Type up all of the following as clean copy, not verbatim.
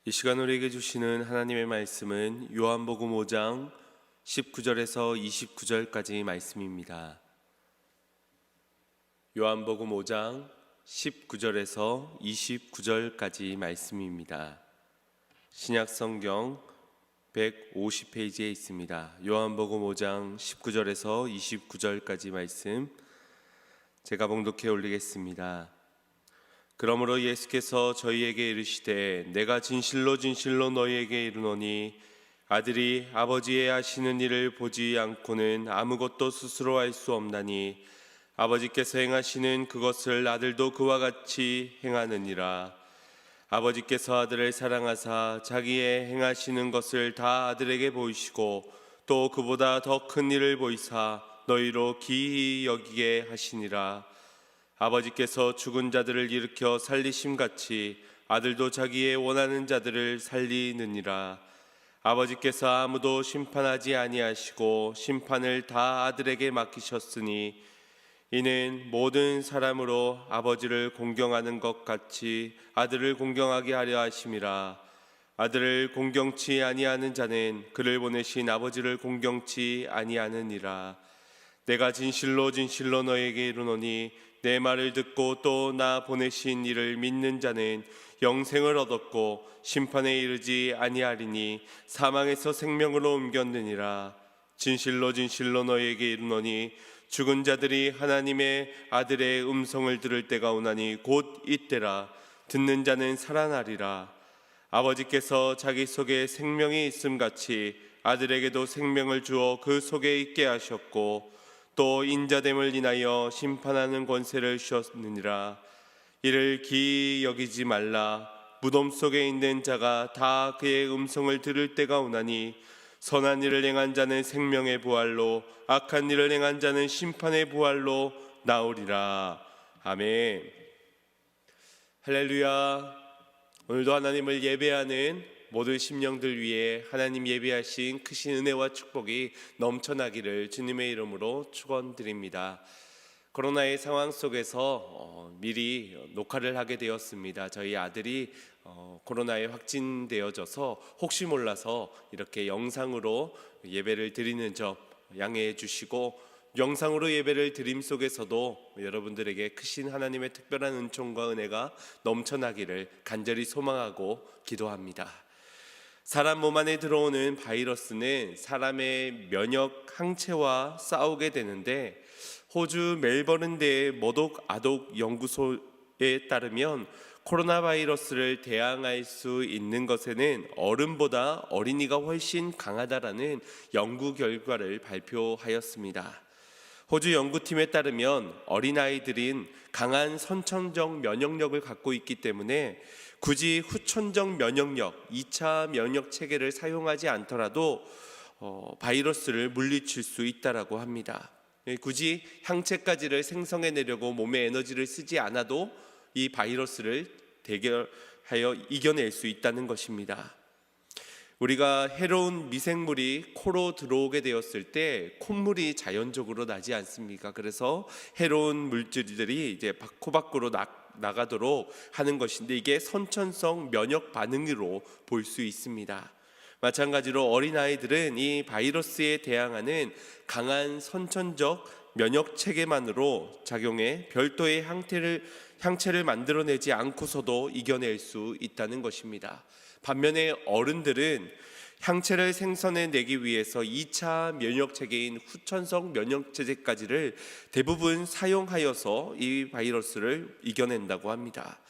이 시간 우리에게 주시는 하나님의 말씀은 요한복음 5장 19절에서 29절까지 말씀입니다. 요한복음 5장 19절에서 29절까지 말씀입니다. 신약성경 150페이지에 있습니다. 요한복음 5장 19절에서 29절까지 말씀 제가 봉독해 올리겠습니다. 그러므로 예수께서 저희에게 이르시되 내가 진실로 진실로 너희에게 이르노니 아들이 아버지의 하시는 일을 보지 않고는 아무것도 스스로 할 수 없나니 아버지께서 행하시는 그것을 아들도 그와 같이 행하느니라. 아버지께서 아들을 사랑하사 자기의 행하시는 것을 다 아들에게 보이시고 또 그보다 더 큰 일을 보이사 너희로 기이히 여기게 하시니라. 아버지께서 죽은 자들을 일으켜 살리심같이 아들도 자기의 원하는 자들을 살리느니라. 아버지께서 아무도 심판하지 아니하시고 심판을 다 아들에게 맡기셨으니 이는 모든 사람으로 아버지를 공경하는 것 같이 아들을 공경하게 하려 하심이라. 아들을 공경치 아니하는 자는 그를 보내신 아버지를 공경치 아니하느니라. 내가 진실로 진실로 너에게 이르노니 내 말을 듣고 또 나 보내신 이를 믿는 자는 영생을 얻었고 심판에 이르지 아니하리니 사망에서 생명으로 옮겼느니라. 진실로 진실로 너에게 이르노니 죽은 자들이 하나님의 아들의 음성을 들을 때가 오나니 곧 이때라. 듣는 자는 살아나리라. 아버지께서 자기 속에 생명이 있음같이 아들에게도 생명을 주어 그 속에 있게 하셨고 또 인자됨을 인하여 심판하는 권세를 주셨느니라. 이를 기이히 여기지 말라. 무덤 속에 있는 자가 다 그의 음성을 들을 때가 오나니 선한 일을 행한 자는 생명의 부활로 악한 일을 행한 자는 심판의 부활로 나오리라. 아멘. 할렐루야. 오늘도 하나님을 예배하는 모든 심령들 위해 하나님 예배하신 크신 은혜와 축복이 넘쳐나기를 주님의 이름으로 축원드립니다. 코로나의 상황 속에서 미리 녹화를 하게 되었습니다. 저희 아들이 코로나에 확진되어져서 혹시 몰라서 이렇게 영상으로 예배를 드리는 점 양해해 주시고, 영상으로 예배를 드림 속에서도 여러분들에게 크신 하나님의 특별한 은총과 은혜가 넘쳐나기를 간절히 소망하고 기도합니다. 사람 몸 안에 들어오는 바이러스는 사람의 면역 항체와 싸우게 되는데, 호주 멜버른대의 모독 아독 연구소에 따르면 코로나 바이러스를 대항할 수 있는 것에는 어른보다 어린이가 훨씬 강하다라는 연구 결과를 발표하였습니다. 호주 연구팀에 따르면 어린아이들은 강한 선천적 면역력을 갖고 있기 때문에 굳이 후천적 면역력, 2차 면역 체계를 사용하지 않더라도 바이러스를 물리칠 수 있다고 합니다. 굳이 항체까지를 생성해내려고 몸에 에너지를 쓰지 않아도 이 바이러스를 대결하여 이겨낼 수 있다는 것입니다. 우리가 해로운 미생물이 코로 들어오게 되었을 때 콧물이 자연적으로 나지 않습니까? 그래서 해로운 물질들이 이제 코 밖으로 나가도록 하는 것인데, 이게 선천성 면역 반응으로 볼 수 있습니다. 마찬가지로 어린아이들은 이 바이러스에 대항하는 강한 선천적 면역 체계만으로 작용해 별도의 항체를 만들어내지 않고서도 이겨낼 수 있다는 것입니다. 반면에 어른들은 항체를 생성해내기 위해서 2차 면역체계인 후천성 면역체제까지를 대부분 사용하여서 이 바이러스를 이겨낸다고 합니다.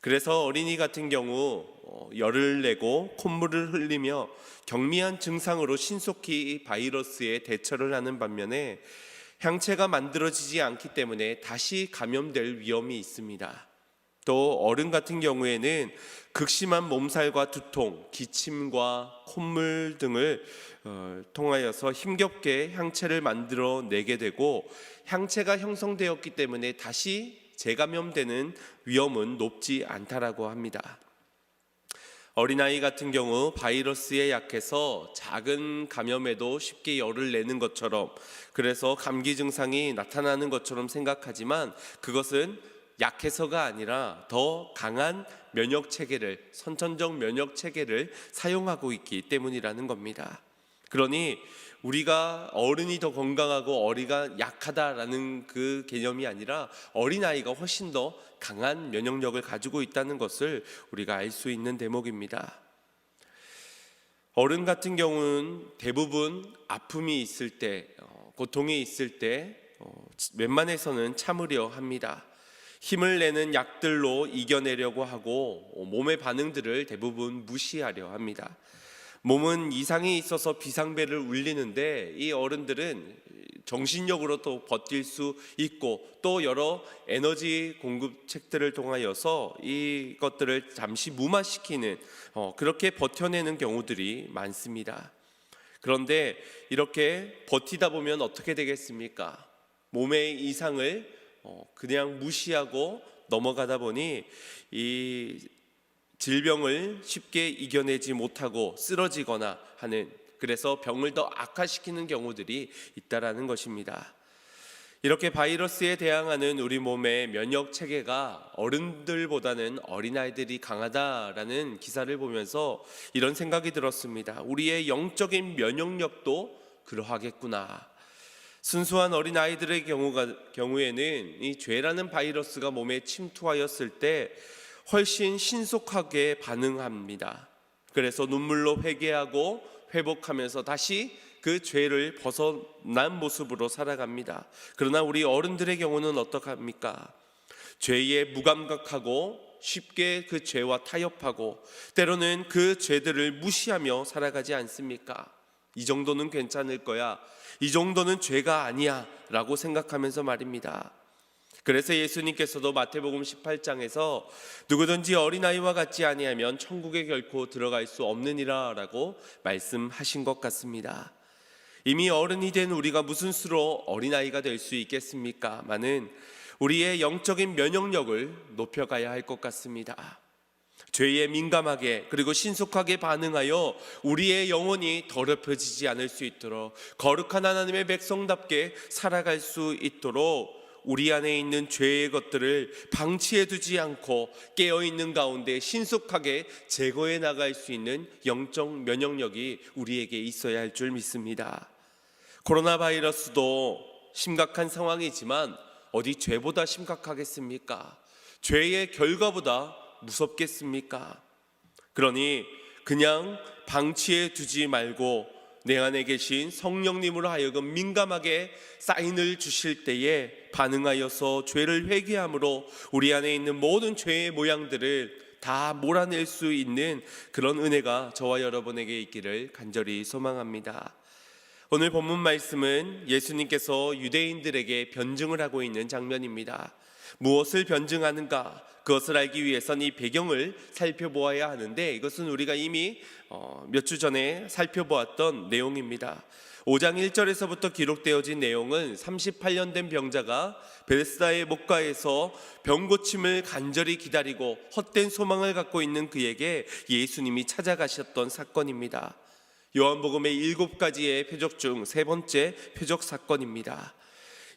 그래서 어린이 같은 경우 열을 내고 콧물을 흘리며 경미한 증상으로 신속히 이 바이러스에 대처를 하는 반면에 항체가 만들어지지 않기 때문에 다시 감염될 위험이 있습니다. 또 어른 같은 경우에는 극심한 몸살과 두통, 기침과 콧물 등을 통하여서 힘겹게 항체를 만들어내게 되고, 항체가 형성되었기 때문에 다시 재감염되는 위험은 높지 않다라고 합니다. 어린아이 같은 경우 바이러스에 약해서 작은 감염에도 쉽게 열을 내는 것처럼, 그래서 감기 증상이 나타나는 것처럼 생각하지만 그것은 약해서가 아니라 더 강한 면역 체계를, 선천적 면역 체계를 사용하고 있기 때문이라는 겁니다. 그러니 우리가 어른이 더 건강하고 어리가 약하다라는 그 개념이 아니라 어린아이가 훨씬 더 강한 면역력을 가지고 있다는 것을 우리가 알 수 있는 대목입니다. 어른 같은 경우는 대부분 아픔이 있을 때, 고통이 있을 때 웬만해서는 참으려 합니다. 힘을 내는 약들로 이겨내려고 하고 몸의 반응들을 대부분 무시하려 합니다. 몸은 이상이 있어서 비상벨을 울리는데 이 어른들은 정신력으로 또 버틸 수 있고 또 여러 에너지 공급책들을 통하여서 이것들을 잠시 무마시키는 그렇게 버텨내는 경우들이 많습니다. 그런데 이렇게 버티다 보면 어떻게 되겠습니까? 몸의 이상을 그냥 무시하고 넘어가다 보니 이 질병을 쉽게 이겨내지 못하고 쓰러지거나 하는, 그래서 병을 더 악화시키는 경우들이 있다라는 것입니다. 이렇게 바이러스에 대항하는 우리 몸의 면역 체계가 어른들보다는 어린아이들이 강하다라는 기사를 보면서 이런 생각이 들었습니다. 우리의 영적인 면역력도 그러하겠구나. 순수한 어린아이들의 경우에는 이 죄라는 바이러스가 몸에 침투하였을 때 훨씬 신속하게 반응합니다. 그래서 눈물로 회개하고 회복하면서 다시 그 죄를 벗어난 모습으로 살아갑니다. 그러나 우리 어른들의 경우는 어떡합니까? 죄에 무감각하고 쉽게 그 죄와 타협하고 때로는 그 죄들을 무시하며 살아가지 않습니까? 이 정도는 괜찮을 거야, 이 정도는 죄가 아니야 라고 생각하면서 말입니다. 그래서 예수님께서도 마태복음 18장에서 누구든지 어린아이와 같지 아니하면 천국에 결코 들어갈 수 없느니라 라고 말씀하신 것 같습니다. 이미 어른이 된 우리가 무슨 수로 어린아이가 될 수 있겠습니까? 많은 우리의 영적인 면역력을 높여가야 할 것 같습니다. 죄에 민감하게 그리고 신속하게 반응하여 우리의 영혼이 더럽혀지지 않을 수 있도록 거룩한 하나님의 백성답게 살아갈 수 있도록 우리 안에 있는 죄의 것들을 방치해 두지 않고 깨어있는 가운데 신속하게 제거해 나갈 수 있는 영적 면역력이 우리에게 있어야 할 줄 믿습니다. 코로나 바이러스도 심각한 상황이지만 어디 죄보다 심각하겠습니까? 죄의 결과보다 무섭겠습니까? 그러니 그냥 방치해 두지 말고 내 안에 계신 성령님으로 하여금 민감하게 사인을 주실 때에 반응하여서 죄를 회개함으로 우리 안에 있는 모든 죄의 모양들을 다 몰아낼 수 있는 그런 은혜가 저와 여러분에게 있기를 간절히 소망합니다. 오늘 본문 말씀은 예수님께서 유대인들에게 변증을 하고 있는 장면입니다. 무엇을 변증하는가? 그것을 알기 위해서는 이 배경을 살펴보아야 하는데 이것은 우리가 이미 몇 주 전에 살펴보았던 내용입니다. 5장 1절에서부터 기록되어진 내용은 38년 된 병자가 베데스다의 목가에서 병 고침을 간절히 기다리고 헛된 소망을 갖고 있는 그에게 예수님이 찾아가셨던 사건입니다. 요한복음의 7가지의 표적 중 세 번째 표적 사건입니다.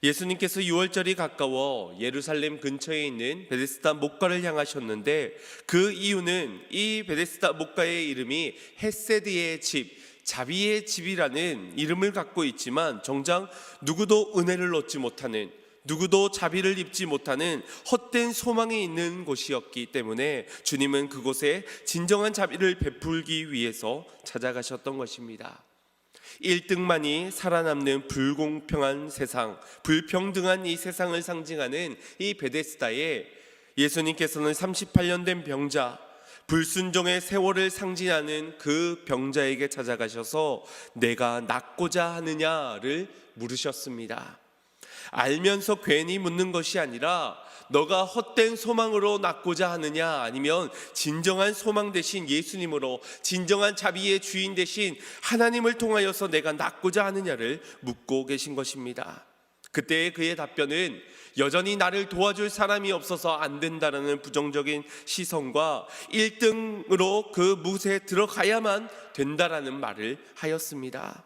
예수님께서 유월절이 가까워 예루살렘 근처에 있는 베데스다 목가를 향하셨는데 그 이유는 이 베데스다 목가의 이름이 헤세드의 집, 자비의 집이라는 이름을 갖고 있지만 정작 누구도 은혜를 얻지 못하는, 누구도 자비를 입지 못하는 헛된 소망이 있는 곳이었기 때문에 주님은 그곳에 진정한 자비를 베풀기 위해서 찾아가셨던 것입니다. 1등만이 살아남는 불공평한 세상, 불평등한 이 세상을 상징하는 이 베데스다에 예수님께서는 38년 된 병자, 불순종의 세월을 상징하는 그 병자에게 찾아가셔서 내가 낫고자 하느냐를 물으셨습니다. 알면서 괜히 묻는 것이 아니라 너가 헛된 소망으로 낫고자 하느냐, 아니면 진정한 소망 대신 예수님으로 진정한 자비의 주인 대신 하나님을 통하여서 내가 낫고자 하느냐를 묻고 계신 것입니다. 그때의 그의 답변은 여전히 나를 도와줄 사람이 없어서 안 된다라는 부정적인 시선과 1등으로 그 뭇에 들어가야만 된다라는 말을 하였습니다.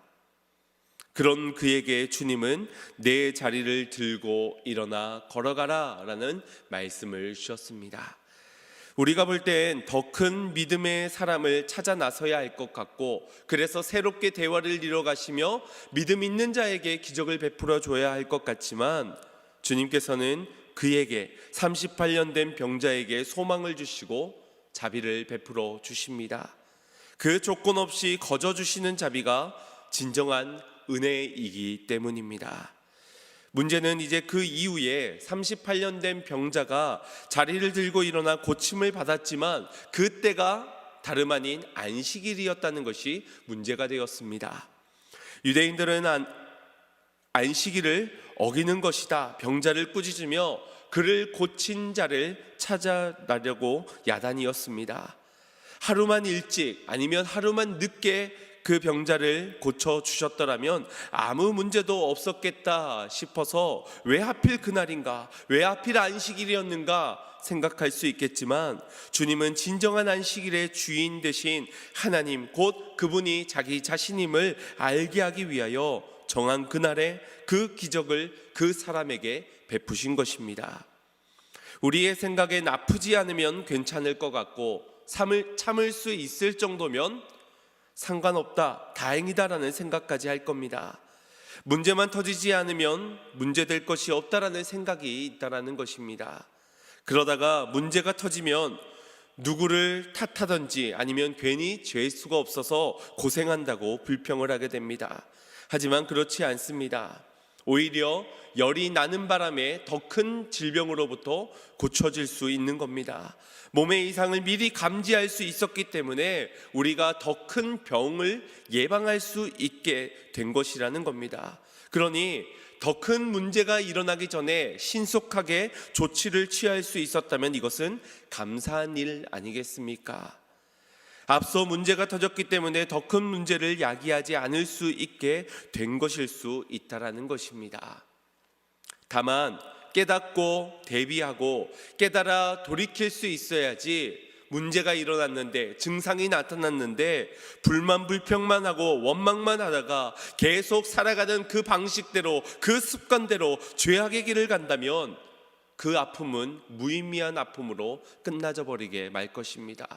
그런 그에게 주님은 내 자리를 들고 일어나 걸어가라 라는 말씀을 주셨습니다. 우리가 볼 땐 더 큰 믿음의 사람을 찾아 나서야 할 것 같고, 그래서 새롭게 대화를 이뤄가시며 믿음 있는 자에게 기적을 베풀어 줘야 할 것 같지만, 주님께서는 그에게 38년 된 병자에게 소망을 주시고 자비를 베풀어 주십니다. 그 조건 없이 거저 주시는 자비가 진정한 은혜이기 때문입니다. 문제는 이제 그 이후에 38년 된 병자가 자리를 들고 일어나 고침을 받았지만 그때가 다름 아닌 안식일이었다는 것이 문제가 되었습니다. 유대인들은 안식일을 어기는 것이다, 병자를 꾸짖으며 그를 고친 자를 찾아나려고 야단이었습니다. 하루만 일찍 아니면 하루만 늦게 그 병자를 고쳐주셨더라면 아무 문제도 없었겠다 싶어서 왜 하필 그날인가, 왜 하필 안식일이었는가 생각할 수 있겠지만, 주님은 진정한 안식일의 주인 되신 하나님, 곧 그분이 자기 자신임을 알게 하기 위하여 정한 그날에 그 기적을 그 사람에게 베푸신 것입니다. 우리의 생각엔 아프지 않으면 괜찮을 것 같고 참을 수 있을 정도면 상관없다, 다행이다라는 생각까지 할 겁니다. 문제만 터지지 않으면 문제될 것이 없다라는 생각이 있다라는 것입니다. 그러다가 문제가 터지면 누구를 탓하든지 아니면 괜히 죄수가 없어서 고생한다고 불평을 하게 됩니다. 하지만 그렇지 않습니다. 오히려 열이 나는 바람에 더 큰 질병으로부터 고쳐질 수 있는 겁니다. 몸의 이상을 미리 감지할 수 있었기 때문에 우리가 더 큰 병을 예방할 수 있게 된 것이라는 겁니다. 그러니 더 큰 문제가 일어나기 전에 신속하게 조치를 취할 수 있었다면 이것은 감사한 일 아니겠습니까? 앞서 문제가 터졌기 때문에 더 큰 문제를 야기하지 않을 수 있게 된 것일 수 있다라는 것입니다. 다만 깨닫고 대비하고 깨달아 돌이킬 수 있어야지, 문제가 일어났는데 증상이 나타났는데 불만 불평만 하고 원망만 하다가 계속 살아가는 그 방식대로, 그 습관대로 죄악의 길을 간다면 그 아픔은 무의미한 아픔으로 끝나져 버리게 말 것입니다.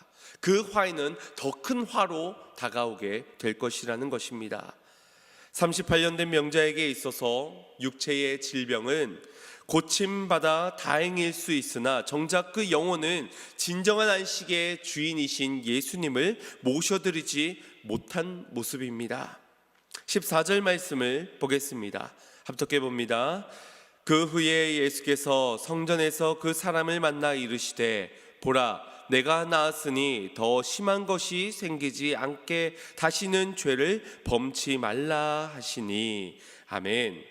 그 화에는 더 큰 화로 다가오게 될 것이라는 것입니다. 38년 된 명자에게 있어서 육체의 질병은 고침받아 다행일 수 있으나 정작 그 영혼은 진정한 안식의 주인이신 예수님을 모셔드리지 못한 모습입니다. 14절 말씀을 보겠습니다. 합독해 봅니다. 그 후에 예수께서 성전에서 그 사람을 만나 이르시되, 보라, 내가 나았으니 더 심한 것이 생기지 않게 다시는 죄를 범치 말라 하시니. 아멘.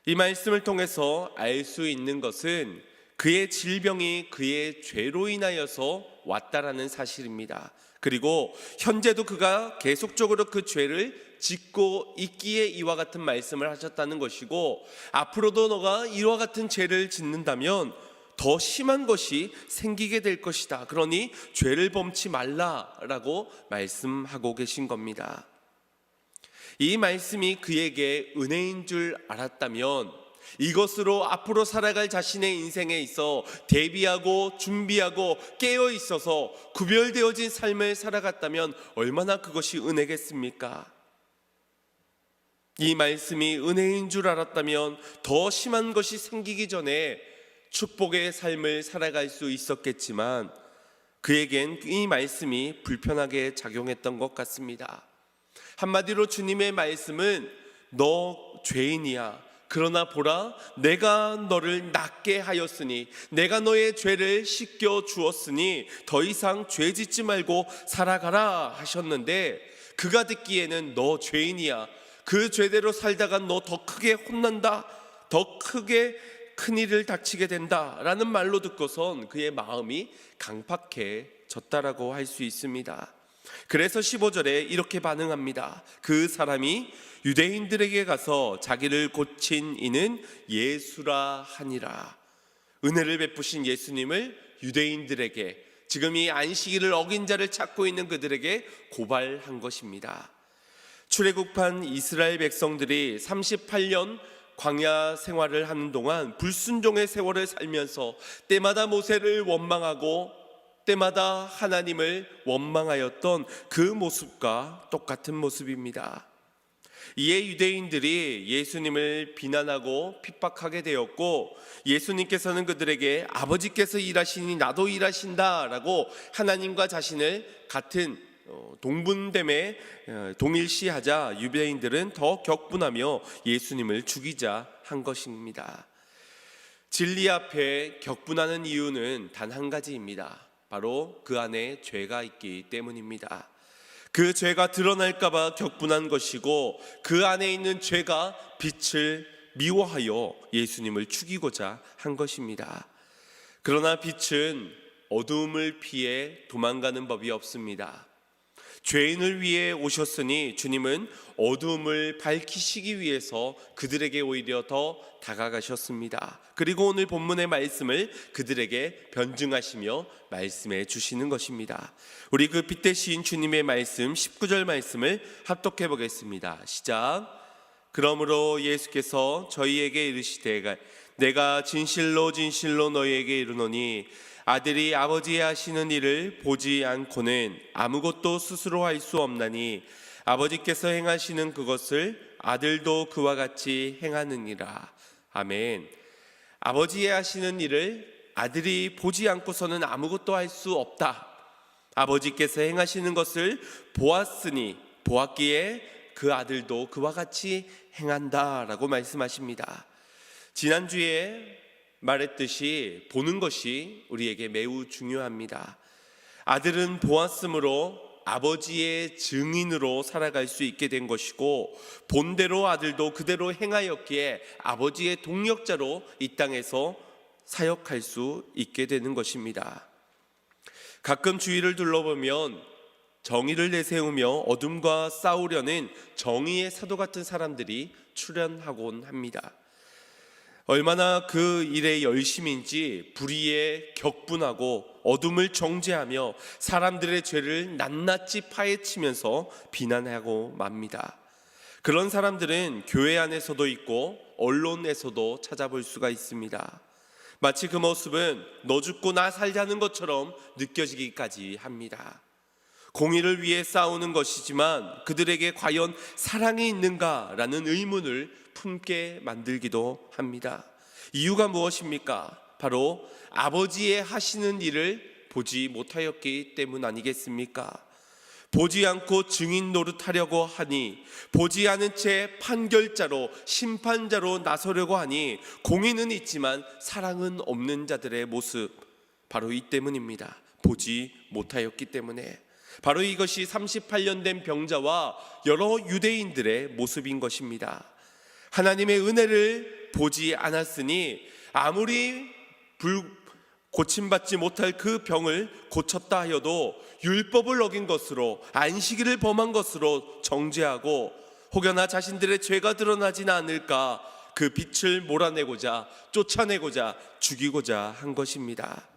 이 말씀을 통해서 알 수 있는 것은 그의 질병이 그의 죄로 인하여서 왔다라는 사실입니다. 그리고 현재도 그가 계속적으로 그 죄를 짓고 있기에 이와 같은 말씀을 하셨다는 것이고, 앞으로도 너가 이와 같은 죄를 짓는다면 더 심한 것이 생기게 될 것이다. 그러니 죄를 범치 말라라고 말씀하고 계신 겁니다. 이 말씀이 그에게 은혜인 줄 알았다면, 이것으로 앞으로 살아갈 자신의 인생에 있어 대비하고 준비하고 깨어 있어서 구별되어진 삶을 살아갔다면 얼마나 그것이 은혜겠습니까? 이 말씀이 은혜인 줄 알았다면 더 심한 것이 생기기 전에 축복의 삶을 살아갈 수 있었겠지만, 그에겐 이 말씀이 불편하게 작용했던 것 같습니다. 한마디로 주님의 말씀은 너 죄인이야, 그러나 보라, 내가 너를 낫게 하였으니, 내가 너의 죄를 씻겨 주었으니 더 이상 죄 짓지 말고 살아가라 하셨는데, 그가 듣기에는 너 죄인이야, 그 죄대로 살다가 너 더 크게 혼난다, 더 크게 큰일을 닥치게 된다 라는 말로 듣고선 그의 마음이 강팍해졌다라고 할 수 있습니다. 그래서 15절에 이렇게 반응합니다. 그 사람이 유대인들에게 가서 자기를 고친 이는 예수라 하니라. 은혜를 베푸신 예수님을 유대인들에게, 지금 이 안식일을 어긴 자를 찾고 있는 그들에게 고발한 것입니다. 출애굽한 이스라엘 백성들이 38년 광야 생활을 하는 동안 불순종의 세월을 살면서 때마다 모세를 원망하고 때마다 하나님을 원망하였던 그 모습과 똑같은 모습입니다. 이에 유대인들이 예수님을 비난하고 핍박하게 되었고, 예수님께서는 그들에게 아버지께서 일하시니 나도 일하신다 라고 하나님과 자신을 같은 동분됨에 동일시하자 유대인들은 더 격분하며 예수님을 죽이자 한 것입니다. 진리 앞에 격분하는 이유는 단 한 가지입니다. 바로 그 안에 죄가 있기 때문입니다. 그 죄가 드러날까 봐 격분한 것이고, 그 안에 있는 죄가 빛을 미워하여 예수님을 죽이고자 한 것입니다. 그러나 빛은 어두움을 피해 도망가는 법이 없습니다. 죄인을 위해 오셨으니 주님은 어두움을 밝히시기 위해서 그들에게 오히려 더 다가가셨습니다. 그리고 오늘 본문의 말씀을 그들에게 변증하시며 말씀해 주시는 것입니다. 우리 그 빛 대신 주님의 말씀 19절 말씀을 합독해 보겠습니다. 시작. 그러므로 예수께서 저희에게 이르시되 내가 진실로 진실로 너희에게 이르노니 아들이 아버지의 하시는 일을 보지 않고는 아무것도 스스로 할 수 없나니 아버지께서 행하시는 그것을 아들도 그와 같이 행하느니라. 아멘. 아버지의 하시는 일을 아들이 보지 않고서는 아무것도 할 수 없다. 아버지께서 행하시는 것을 보았기에 그 아들도 그와 같이 행한다라고 말씀하십니다. 지난주에 말했듯이 보는 것이 우리에게 매우 중요합니다. 아들은 보았으므로 아버지의 증인으로 살아갈 수 있게 된 것이고, 본대로 아들도 그대로 행하였기에 아버지의 동력자로 이 땅에서 사역할 수 있게 되는 것입니다. 가끔 주위를 둘러보면 정의를 내세우며 어둠과 싸우려는 정의의 사도 같은 사람들이 출현하곤 합니다. 얼마나 그 일에 열심인지 불의에 격분하고 어둠을 정죄하며 사람들의 죄를 낱낱이 파헤치면서 비난하고 맙니다. 그런 사람들은 교회 안에서도 있고 언론에서도 찾아볼 수가 있습니다. 마치 그 모습은 너 죽고 나 살자는 것처럼 느껴지기까지 합니다. 공의를 위해 싸우는 것이지만 그들에게 과연 사랑이 있는가라는 의문을 품게 만들기도 합니다. 이유가 무엇입니까? 바로 아버지의 하시는 일을 보지 못하였기 때문 아니겠습니까? 보지 않고 증인 노릇하려고 하니, 보지 않은 채 판결자로 심판자로 나서려고 하니 공의는 있지만 사랑은 없는 자들의 모습, 바로 이 때문입니다. 보지 못하였기 때문에. 바로 이것이 38년 된 병자와 여러 유대인들의 모습인 것입니다. 하나님의 은혜를 보지 않았으니 아무리 고침받지 못할 그 병을 고쳤다 하여도 율법을 어긴 것으로, 안식일을 범한 것으로 정죄하고 혹여나 자신들의 죄가 드러나지는 않을까 그 빛을 몰아내고자, 쫓아내고자, 죽이고자 한 것입니다.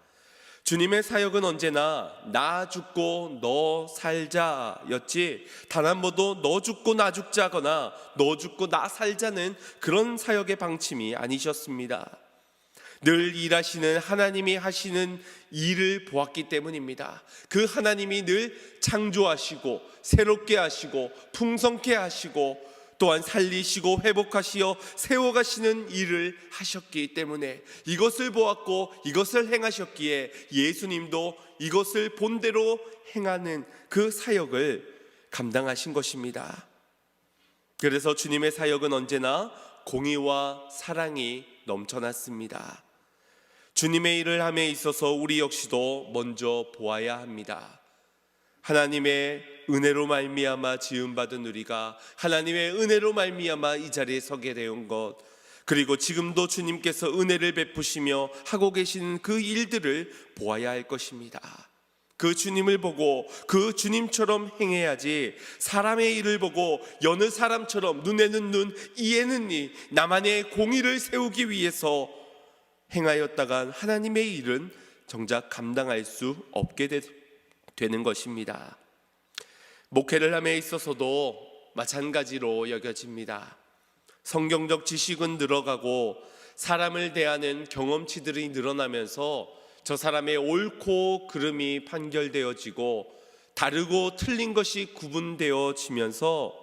주님의 사역은 언제나 나 죽고 너 살자였지, 단 한 번도 너 죽고 나 죽자거나 너 죽고 나 살자는 그런 사역의 방침이 아니셨습니다. 늘 일하시는 하나님이 하시는 일을 보았기 때문입니다. 그 하나님이 늘 창조하시고 새롭게 하시고 풍성케 하시고 또한 살리시고 회복하시어 세워가시는 일을 하셨기 때문에 이것을 보았고 이것을 행하셨기에 예수님도 이것을 본대로 행하는 그 사역을 감당하신 것입니다. 그래서 주님의 사역은 언제나 공의와 사랑이 넘쳐났습니다. 주님의 일을 함에 있어서 우리 역시도 먼저 보아야 합니다. 하나님의 은혜로 말미암아 지음받은 우리가 하나님의 은혜로 말미암아 이 자리에 서게 된 것, 그리고 지금도 주님께서 은혜를 베푸시며 하고 계시는 그 일들을 보아야 할 것입니다. 그 주님을 보고 그 주님처럼 행해야지, 사람의 일을 보고 여느 사람처럼 눈에는 눈, 이에는 이, 나만의 공의를 세우기 위해서 행하였다간 하나님의 일은 정작 감당할 수 없게 되는 것입니다. 목회를 함에 있어서도 마찬가지로 여겨집니다. 성경적 지식은 늘어가고 사람을 대하는 경험치들이 늘어나면서 저 사람의 옳고 그름이 판결되어지고 다르고 틀린 것이 구분되어지면서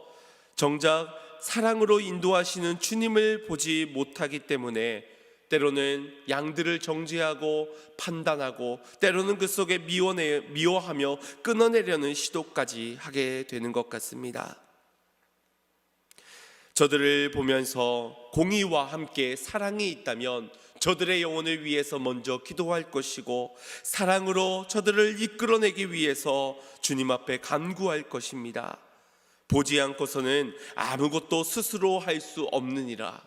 정작 사랑으로 인도하시는 주님을 보지 못하기 때문에 때로는 양들을 정죄하고 판단하고 때로는 그 속에 미워하며 끊어내려는 시도까지 하게 되는 것 같습니다. 저들을 보면서 공의와 함께 사랑이 있다면 저들의 영혼을 위해서 먼저 기도할 것이고 사랑으로 저들을 이끌어내기 위해서 주님 앞에 간구할 것입니다. 보지 않고서는 아무것도 스스로 할 수 없느니라.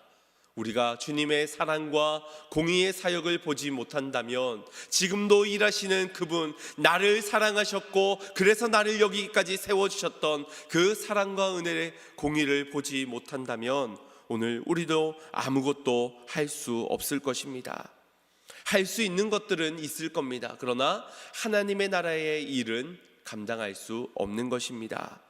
우리가 주님의 사랑과 공의의 사역을 보지 못한다면 지금도 일하시는 그분, 나를 사랑하셨고 그래서 나를 여기까지 세워주셨던 그 사랑과 은혜의 공의를 보지 못한다면 오늘 우리도 아무것도 할 수 없을 것입니다. 할 수 있는 것들은 있을 겁니다. 그러나 하나님의 나라의 일은 감당할 수 없는 것입니다.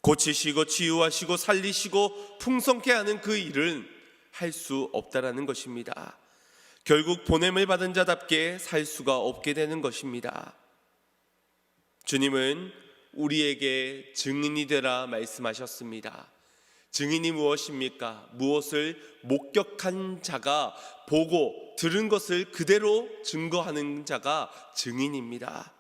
고치시고 치유하시고 살리시고 풍성케 하는 그 일은 할 수 없다라는 것입니다. 결국 보냄을 받은 자답게 살 수가 없게 되는 것입니다. 주님은 우리에게 증인이 되라 말씀하셨습니다. 증인이 무엇입니까? 무엇을 목격한 자가 보고 들은 것을 그대로 증거하는 자가 증인입니다.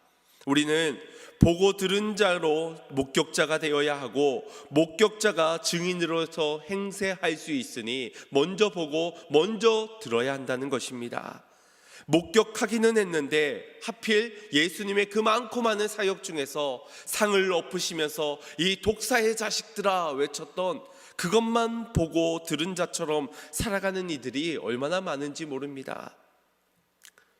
우리는 보고 들은 자로 목격자가 되어야 하고 목격자가 증인으로서 행세할 수 있으니 먼저 보고 먼저 들어야 한다는 것입니다. 목격하기는 했는데 하필 예수님의 그 많고 많은 사역 중에서 상을 엎으시면서 이 독사의 자식들아 외쳤던 그것만 보고 들은 자처럼 살아가는 이들이 얼마나 많은지 모릅니다.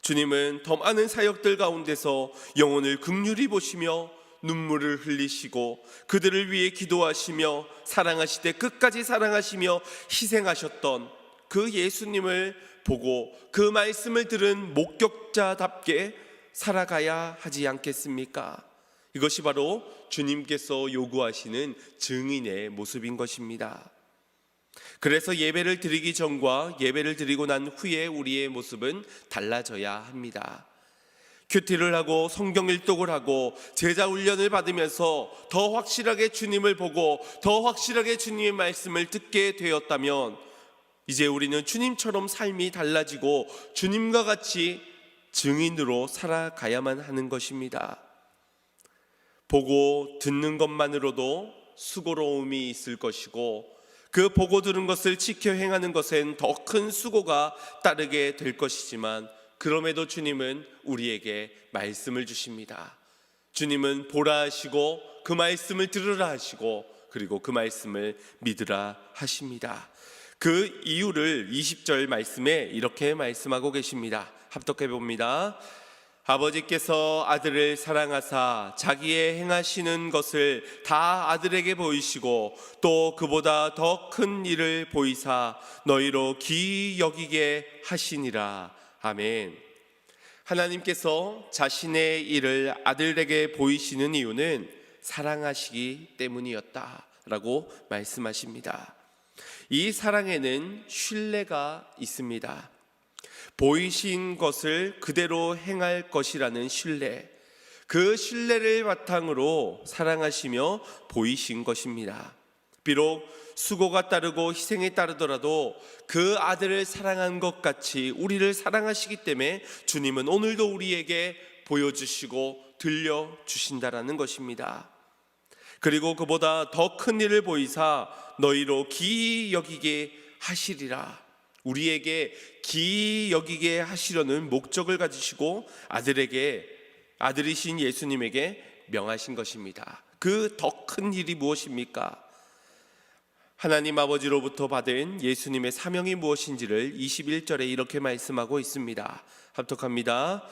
주님은 더 많은 사역들 가운데서 영혼을 긍휼히 보시며 눈물을 흘리시고 그들을 위해 기도하시며 사랑하시되 끝까지 사랑하시며 희생하셨던 그 예수님을 보고 그 말씀을 들은 목격자답게 살아가야 하지 않겠습니까? 이것이 바로 주님께서 요구하시는 증인의 모습인 것입니다. 그래서 예배를 드리기 전과 예배를 드리고 난 후에 우리의 모습은 달라져야 합니다. 큐티를 하고 성경 일독을 하고 제자 훈련을 받으면서 더 확실하게 주님을 보고 더 확실하게 주님의 말씀을 듣게 되었다면 이제 우리는 주님처럼 삶이 달라지고 주님과 같이 증인으로 살아가야만 하는 것입니다. 보고 듣는 것만으로도 수고로움이 있을 것이고 그 보고 들은 것을 지켜 행하는 것엔 더 큰 수고가 따르게 될 것이지만 그럼에도 주님은 우리에게 말씀을 주십니다. 주님은 보라 하시고 그 말씀을 들으라 하시고 그리고 그 말씀을 믿으라 하십니다. 그 이유를 20절 말씀에 이렇게 말씀하고 계십니다. 합독해 봅니다. 아버지께서 아들을 사랑하사 자기의 행하시는 것을 다 아들에게 보이시고 또 그보다 더 큰 일을 보이사 너희로 기이 여기게 하시니라. 아멘. 하나님께서 자신의 일을 아들에게 보이시는 이유는 사랑하시기 때문이었다라고 말씀하십니다. 이 사랑에는 신뢰가 있습니다. 보이신 것을 그대로 행할 것이라는 신뢰, 그 신뢰를 바탕으로 사랑하시며 보이신 것입니다. 비록 수고가 따르고 희생이 따르더라도 그 아들을 사랑한 것 같이 우리를 사랑하시기 때문에 주님은 오늘도 우리에게 보여주시고 들려주신다라는 것입니다. 그리고 그보다 더 큰 일을 보이사 너희로 기이 여기게 하시리라. 우리에게 기이 여기게 하시려는 목적을 가지시고 아들이신 예수님에게 명하신 것입니다. 그 더 큰 일이 무엇입니까? 하나님 아버지로부터 받은 예수님의 사명이 무엇인지를 21절에 이렇게 말씀하고 있습니다. 합독합니다.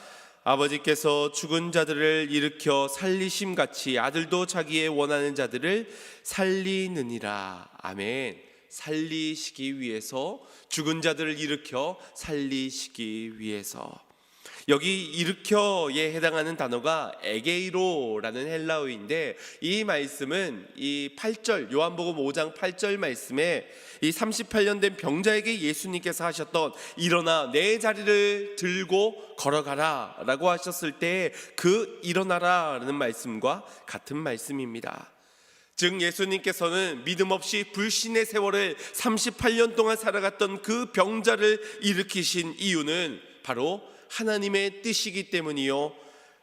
아버지께서 죽은 자들을 일으켜 살리심같이 아들도 자기의 원하는 자들을 살리느니라. 아멘. 살리시기 위해서, 죽은 자들을 일으켜 살리시기 위해서. 여기 일으켜에 해당하는 단어가 에게이로라는 헬라어인데, 이 말씀은 이 8절 요한복음 5장 8절 말씀에 이 38년 된 병자에게 예수님께서 하셨던 일어나 내 자리를 들고 걸어가라 라고 하셨을 때 그 일어나라 라는 말씀과 같은 말씀입니다. 즉 예수님께서는 믿음 없이 불신의 세월을 38년 동안 살아갔던 그 병자를 일으키신 이유는 바로 하나님의 뜻이기 때문이요,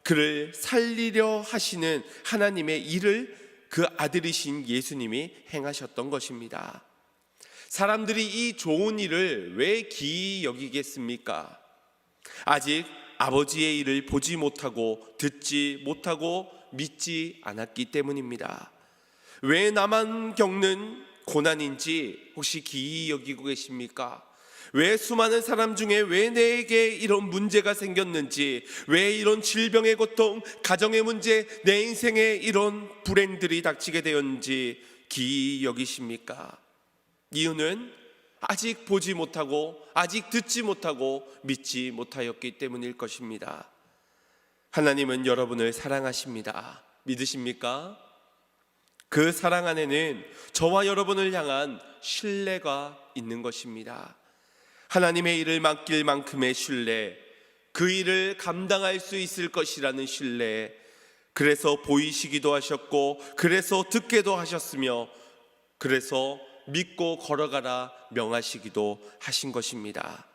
그를 살리려 하시는 하나님의 일을 그 아들이신 예수님이 행하셨던 것입니다. 사람들이 이 좋은 일을 왜 기이 여기겠습니까? 아직 아버지의 일을 보지 못하고 듣지 못하고 믿지 않았기 때문입니다. 왜 나만 겪는 고난인지 혹시 기이 여기고 계십니까? 왜 수많은 사람 중에 왜 내게 이런 문제가 생겼는지, 왜 이런 질병의 고통, 가정의 문제, 내 인생에 이런 불행들이 닥치게 되었는지 기이 여기십니까? 이유는 아직 보지 못하고 아직 듣지 못하고 믿지 못하였기 때문일 것입니다. 하나님은 여러분을 사랑하십니다. 믿으십니까? 그 사랑 안에는 저와 여러분을 향한 신뢰가 있는 것입니다. 하나님의 일을 맡길 만큼의 신뢰, 그 일을 감당할 수 있을 것이라는 신뢰, 그래서 보이시기도 하셨고 그래서 듣게도 하셨으며 그래서 믿고 걸어가라 명하시기도 하신 것입니다.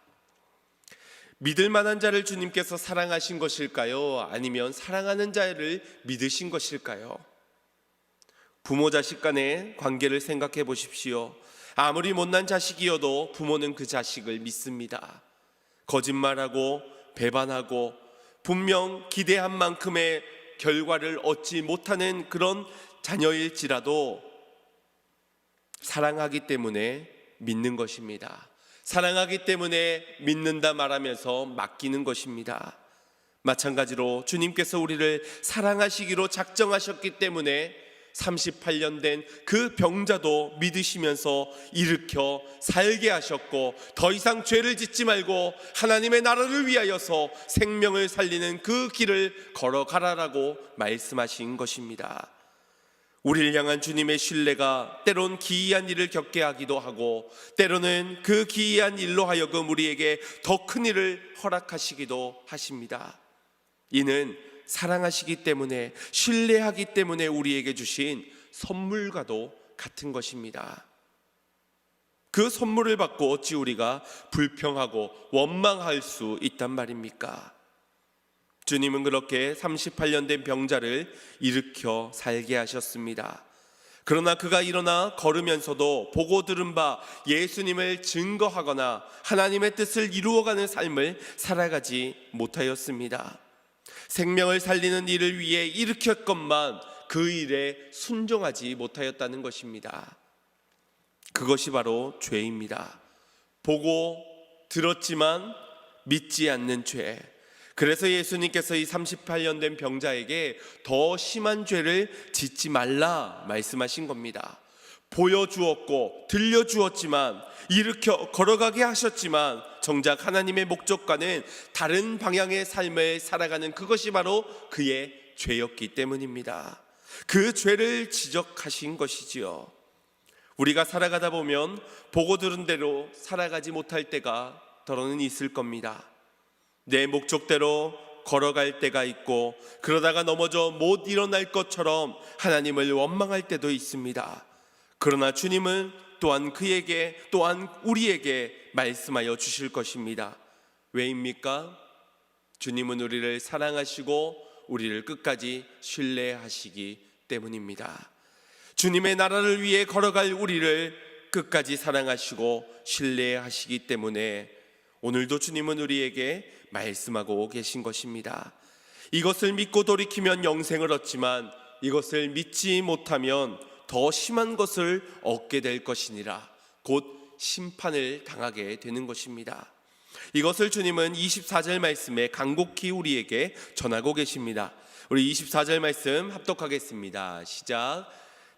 믿을 만한 자를 주님께서 사랑하신 것일까요? 아니면 사랑하는 자를 믿으신 것일까요? 부모 자식 간의 관계를 생각해 보십시오. 아무리 못난 자식이어도 부모는 그 자식을 믿습니다. 거짓말하고 배반하고 분명 기대한 만큼의 결과를 얻지 못하는 그런 자녀일지라도 사랑하기 때문에 믿는 것입니다. 사랑하기 때문에 믿는다 말하면서 맡기는 것입니다. 마찬가지로 주님께서 우리를 사랑하시기로 작정하셨기 때문에 38년 된 그 병자도 믿으시면서 일으켜 살게 하셨고, 더 이상 죄를 짓지 말고 하나님의 나라를 위하여서 생명을 살리는 그 길을 걸어가라라고 말씀하신 것입니다. 우리를 향한 주님의 신뢰가 때론 기이한 일을 겪게 하기도 하고, 때로는 그 기이한 일로 하여금 우리에게 더 큰 일을 허락하시기도 하십니다. 이는 사랑하시기 때문에, 신뢰하기 때문에 우리에게 주신 선물과도 같은 것입니다. 그 선물을 받고 어찌 우리가 불평하고 원망할 수 있단 말입니까? 주님은 그렇게 38년 된 병자를 일으켜 살게 하셨습니다. 그러나 그가 일어나 걸으면서도 보고 들은 바 예수님을 증거하거나 하나님의 뜻을 이루어가는 삶을 살아가지 못하였습니다. 생명을 살리는 일을 위해 일으켰건만 그 일에 순종하지 못하였다는 것입니다. 그것이 바로 죄입니다. 보고 들었지만 믿지 않는 죄. 그래서 예수님께서 이 38년 된 병자에게 더 심한 죄를 짓지 말라 말씀하신 겁니다. 보여주었고 들려주었지만, 일으켜 걸어가게 하셨지만 정작 하나님의 목적과는 다른 방향의 삶을 살아가는 그것이 바로 그의 죄였기 때문입니다. 그 죄를 지적하신 것이지요. 우리가 살아가다 보면 보고 들은 대로 살아가지 못할 때가 더러는 있을 겁니다. 내 목적대로 걸어갈 때가 있고, 그러다가 넘어져 못 일어날 것처럼 하나님을 원망할 때도 있습니다. 그러나 주님은 또한 그에게, 또한 우리에게 말씀하여 주실 것입니다. 왜입니까? 주님은 우리를 사랑하시고 우리를 끝까지 신뢰하시기 때문입니다. 주님의 나라를 위해 걸어갈 우리를 끝까지 사랑하시고 신뢰하시기 때문에 오늘도 주님은 우리에게 말씀하고 계신 것입니다. 이것을 믿고 돌이키면 영생을 얻지만 이것을 믿지 못하면 더 심한 것을 얻게 될 것이니라, 곧 심판을 당하게 되는 것입니다. 이것을 주님은 24절 말씀에 간곡히 우리에게 전하고 계십니다. 우리 24절 말씀 합독하겠습니다. 시작.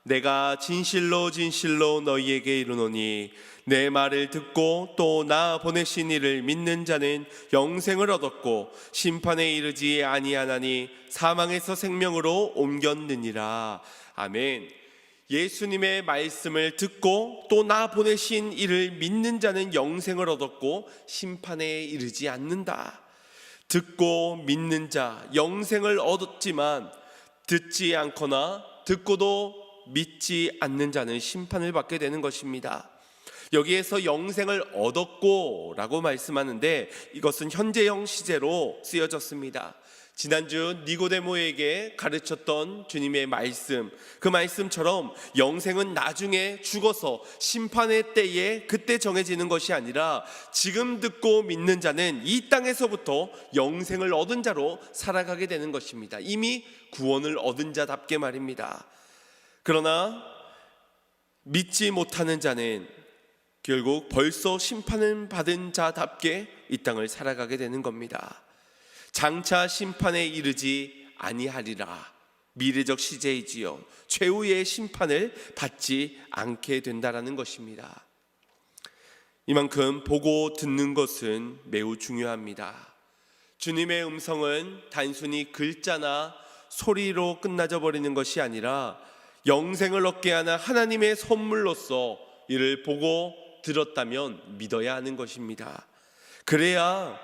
내가 진실로 진실로 너희에게 이르노니 내 말을 듣고 또 나 보내신 이를 믿는 자는 영생을 얻었고 심판에 이르지 아니하나니 사망에서 생명으로 옮겼느니라. 아멘. 예수님의 말씀을 듣고 또 나 보내신 이를 믿는 자는 영생을 얻었고 심판에 이르지 않는다. 듣고 믿는 자 영생을 얻었지만 듣지 않거나 듣고도 믿지 않는 자는 심판을 받게 되는 것입니다. 여기에서 영생을 얻었고 라고 말씀하는데 이것은 현재형 시제로 쓰여졌습니다. 지난주 니고데모에게 가르쳤던 주님의 말씀, 그 말씀처럼 영생은 나중에 죽어서 심판의 때에 그때 정해지는 것이 아니라 지금 듣고 믿는 자는 이 땅에서부터 영생을 얻은 자로 살아가게 되는 것입니다. 이미 구원을 얻은 자답게 말입니다. 그러나 믿지 못하는 자는 결국 벌써 심판을 받은 자답게 이 땅을 살아가게 되는 겁니다. 장차 심판에 이르지 아니하리라. 미래적 시제이지요. 최후의 심판을 받지 않게 된다라는 것입니다. 이만큼 보고 듣는 것은 매우 중요합니다. 주님의 음성은 단순히 글자나 소리로 끝나져 버리는 것이 아니라 영생을 얻게 하는 하나님의 선물로서 이를 보고 들었다면 믿어야 하는 것입니다. 그래야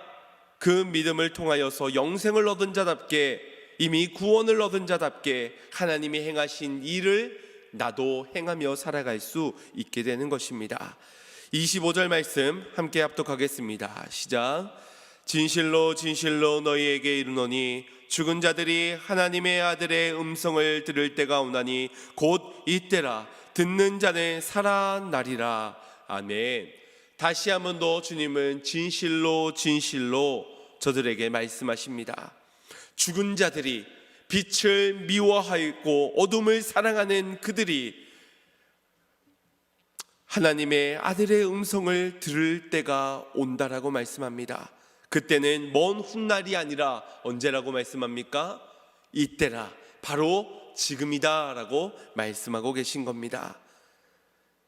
그 믿음을 통하여서 영생을 얻은 자답게, 이미 구원을 얻은 자답게 하나님이 행하신 일을 나도 행하며 살아갈 수 있게 되는 것입니다. 25절 말씀 함께 합독하겠습니다. 시작. 진실로 진실로 너희에게 이르노니 죽은 자들이 하나님의 아들의 음성을 들을 때가 오나니 곧 이때라. 듣는 자는 살아나리라. 아멘. 다시 한 번 더 주님은 진실로 진실로 저들에게 말씀하십니다. 죽은 자들이, 빛을 미워하였고 어둠을 사랑하는 그들이 하나님의 아들의 음성을 들을 때가 온다라고 말씀합니다. 그때는 먼 훗날이 아니라 언제라고 말씀합니까? 이때라, 바로 지금이다 라고 말씀하고 계신 겁니다.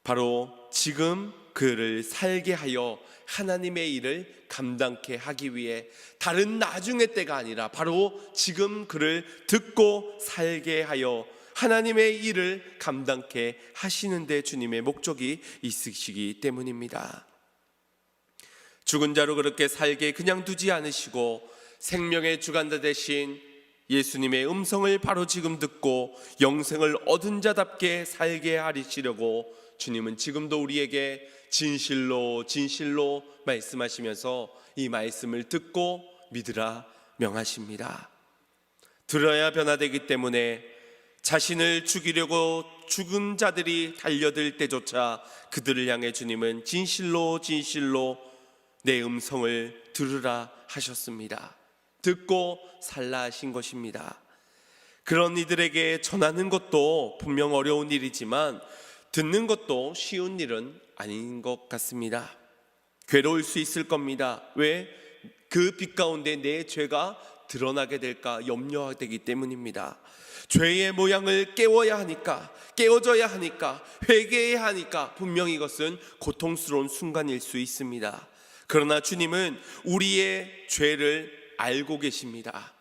바로 지금 그를 살게 하여 하나님의 일을 감당케 하기 위해 다른 나중의 때가 아니라 바로 지금 그를 듣고 살게 하여 하나님의 일을 감당케 하시는 데 주님의 목적이 있으시기 때문입니다. 죽은 자로 그렇게 살게 그냥 두지 않으시고 생명의 주관자 되신 예수님의 음성을 바로 지금 듣고 영생을 얻은 자답게 살게 하시려고 주님은 지금도 우리에게 진실로 진실로 말씀하시면서 이 말씀을 듣고 믿으라 명하십니다. 들어야 변화되기 때문에 자신을 죽이려고 죽은 자들이 달려들 때조차 그들을 향해 주님은 진실로 진실로 내 음성을 들으라 하셨습니다. 듣고 살라 하신 것입니다. 그런 이들에게 전하는 것도 분명 어려운 일이지만 듣는 것도 쉬운 일은 아닌 것 같습니다. 괴로울 수 있을 겁니다. 왜? 그 빛 가운데 내 죄가 드러나게 될까 염려되기 때문입니다. 죄의 모양을 깨워야 하니까, 깨워져야 하니까, 회개해야 하니까 분명히 이것은 고통스러운 순간일 수 있습니다. 그러나 주님은 우리의 죄를 알고 계십니다.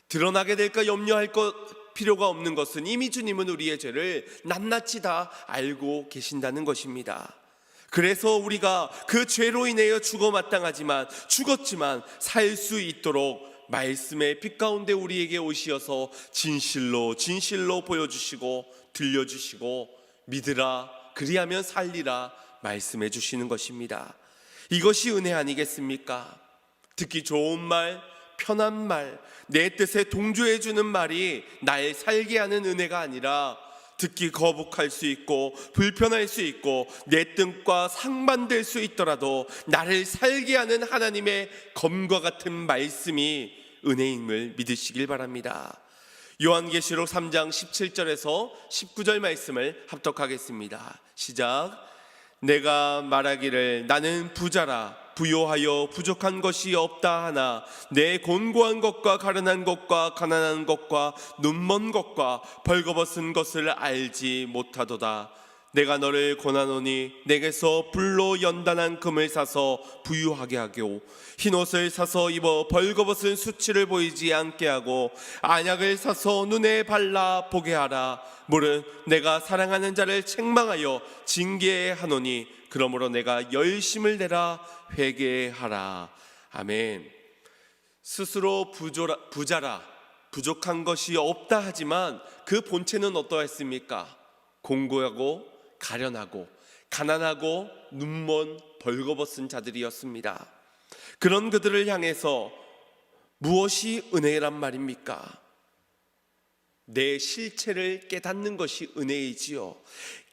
드러나게 될까 염려할 필요가 없는 것은 이미 주님은 우리의 죄를 낱낱이 다 알고 계신다는 것입니다. 그래서 우리가 그 죄로 인하여 죽어 마땅하지만 죽었지만 살 수 있도록 말씀의 빛 가운데 우리에게 오시어서 진실로 진실로 보여주시고 들려주시고 믿으라 그리하면 살리라 말씀해 주시는 것입니다. 이것이 은혜 아니겠습니까? 듣기 좋은 말, 편한 말, 내 뜻에 동조해 주는 말이 날 살게 하는 은혜가 아니라 듣기 거북할 수 있고 불편할 수 있고 내 뜻과 상반될 수 있더라도 나를 살게 하는 하나님의 검과 같은 말씀이 은혜임을 믿으시길 바랍니다. 요한계시록 3장 17절에서 19절 말씀을 합독하겠습니다. 시작. 내가 말하기를 나는 부자라 부요하여 부족한 것이 없다 하나 내 곤고한 것과 가련한 것과 가난한 것과 눈먼 것과 벌거벗은 것을 알지 못하도다. 내가 너를 권하노니 내게서 불로 연단한 금을 사서 부유하게 하고 흰옷을 사서 입어 벌거벗은 수치를 보이지 않게 하고 안약을 사서 눈에 발라 보게 하라. 무릇 내가 사랑하는 자를 책망하여 징계하노니 그러므로 내가 열심을 내라 회개하라. 아멘. 스스로 부자라 부족한 것이 없다 하지만 그 본체는 어떠했습니까? 공고하고 가련하고 가난하고 눈먼 벌거벗은 자들이었습니다. 그런 그들을 향해서 무엇이 은혜란 말입니까? 내 실체를 깨닫는 것이 은혜이지요.